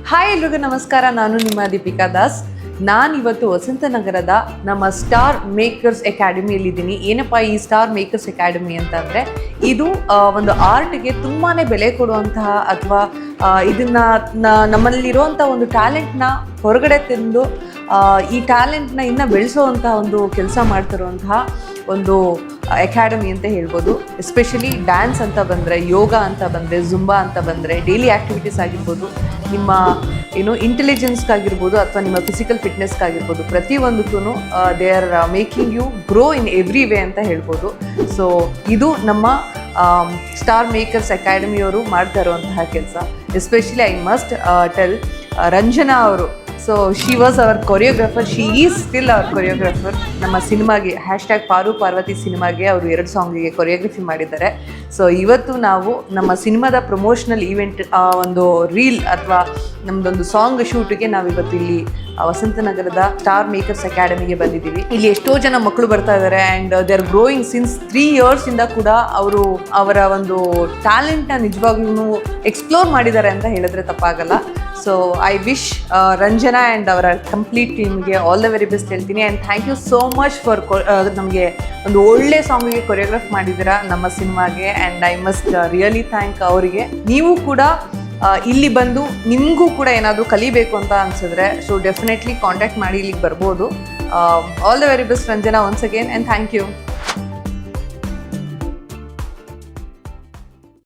Hi ಎಲ್ರಿಗೂ ನಮಸ್ಕಾರ. ನಾನು ನಿಮ್ಮ ದೀಪಿಕಾ ದಾಸ್. ನಾನಿವತ್ತು ವಸಂತನಗರದ ನಮ್ಮ ಸ್ಟಾರ್ ಮೇಕರ್ಸ್ ಅಕಾಡೆಮಿಯಲ್ಲಿದ್ದೀನಿ. ಏನಪ್ಪ ಈ ಸ್ಟಾರ್ ಮೇಕರ್ಸ್ ಅಕಾಡೆಮಿ ಅಂತಂದರೆ, ಇದು ಒಂದು ಆರ್ಟ್ಗೆ ತುಂಬಾ ಬೆಲೆ ಕೊಡುವಂತಹ ಅಥವಾ ಇದನ್ನು ನಮ್ಮಲ್ಲಿರುವಂಥ ಒಂದು ಟ್ಯಾಲೆಂಟ್ನ ಹೊರಗಡೆ ತಂದು ಈ ಟ್ಯಾಲೆಂಟ್ನ ಇನ್ನೂ ಬೆಳೆಸೋವಂತಹ ಒಂದು ಕೆಲಸ ಮಾಡ್ತಿರುವಂತಹ ಒಂದು ಅಕಾಡೆಮಿ ಅಂತ ಹೇಳ್ಬೋದು. ಎಸ್ಪೆಷಲಿ ಡ್ಯಾನ್ಸ್ ಅಂತ ಬಂದರೆ, ಯೋಗ ಅಂತ ಬಂದರೆ, ಜುಂಬಾ ಅಂತ ಬಂದರೆ, ಡೈಲಿ ಆ್ಯಕ್ಟಿವಿಟೀಸ್ ಆಗಿರ್ಬೋದು, ನಿಮ್ಮ ಇಂಟೆಲಿಜೆನ್ಸ್ಗಾಗಿರ್ಬೋದು ಅಥವಾ ನಿಮ್ಮ ಫಿಸಿಕಲ್ ಫಿಟ್ನೆಸ್ಗಾಗಿರ್ಬೋದು, ಪ್ರತಿಯೊಂದಕ್ಕೂ they are making you grow in every way ಅಂತ ಹೇಳ್ಬೋದು. ಸೊ ಇದು ನಮ್ಮ ಸ್ಟಾರ್ ಮೇಕರ್ಸ್ ಅಕಾಡೆಮಿಯವರು ಮಾಡ್ತಾ ಇರುವಂತಹ ಕೆಲಸ. Especially I must tell Ranjana ಅವರು. So she was our choreographer, she is still our choreographer. ನಮ್ಮ ಸಿನಿಮಾಗೆ #ಪಾರು ಪಾರ್ವತಿ ಸಿನಿಮಾಗೆ ಅವರು 2 ಸಾಂಗಿಗೆ ಕೊರಿಯೋಗ್ರಫಿ ಮಾಡಿದ್ದಾರೆ. ಸೊ ಇವತ್ತು ನಾವು ನಮ್ಮ ಸಿನಿಮಾದ ಪ್ರಮೋಷನಲ್ ಈವೆಂಟ್ ಒಂದು ರೀಲ್ ಅಥವಾ ನಮ್ಮದೊಂದು ಸಾಂಗ್ ಶೂಟಿಗೆ ನಾವಿವತ್ತು ಇಲ್ಲಿ ವಸಂತನಗರದ ಸ್ಟಾರ್ ಮೇಕರ್ಸ್ ಅಕಾಡೆಮಿಗೆ ಬಂದಿದ್ದೀವಿ. ಇಲ್ಲಿ ಎಷ್ಟೋ ಜನ ಮಕ್ಕಳು ಬರ್ತಾ ಇದ್ದಾರೆ and they are growing since 3 ಇಯರ್ಸಿಂದ ಕೂಡ ಅವರು ಅವರ ಒಂದು ಟ್ಯಾಲೆಂಟ್ನ ನಿಜವಾಗ್ಲೂ ಎಕ್ಸ್ಪ್ಲೋರ್ ಮಾಡಿದ್ದಾರೆ ಅಂತ ಹೇಳಿದ್ರೆ ತಪ್ಪಾಗಲ್ಲ. So I wish Ranjana and ಅವರ ಕಂಪ್ಲೀಟ್ ಟೀಮ್ಗೆ ಆಲ್ ದ ವೆರಿ ಬೆಸ್ಟ್ ಹೇಳ್ತೀನಿ. And thank you so much for ನಮಗೆ ಒಂದು ಒಳ್ಳೆ ಸಾಂಗಿಗೆ ಕೊರಿಯೋಗ್ರಾಫ್ ಮಾಡಿದ್ದೀರಾ ನಮ್ಮ ಸಿನಿಮಾಗೆ. And I must really thank ಅವರಿಗೆ. ನೀವು ಕೂಡ ಇಲ್ಲಿ ಬಂದು ನಿಮಗೂ ಕೂಡ ಏನಾದರೂ ಕಲಿಬೇಕು ಅಂತ ಅನಿಸಿದ್ರೆ ಸೊ ಡೆಫಿನೆಟ್ಲಿ ಕಾಂಟ್ಯಾಕ್ಟ್ ಮಾಡಿ ಇಲ್ಲಿಗೆ ಬರ್ಬೋದು. All the very best Ranjana once again and thank you.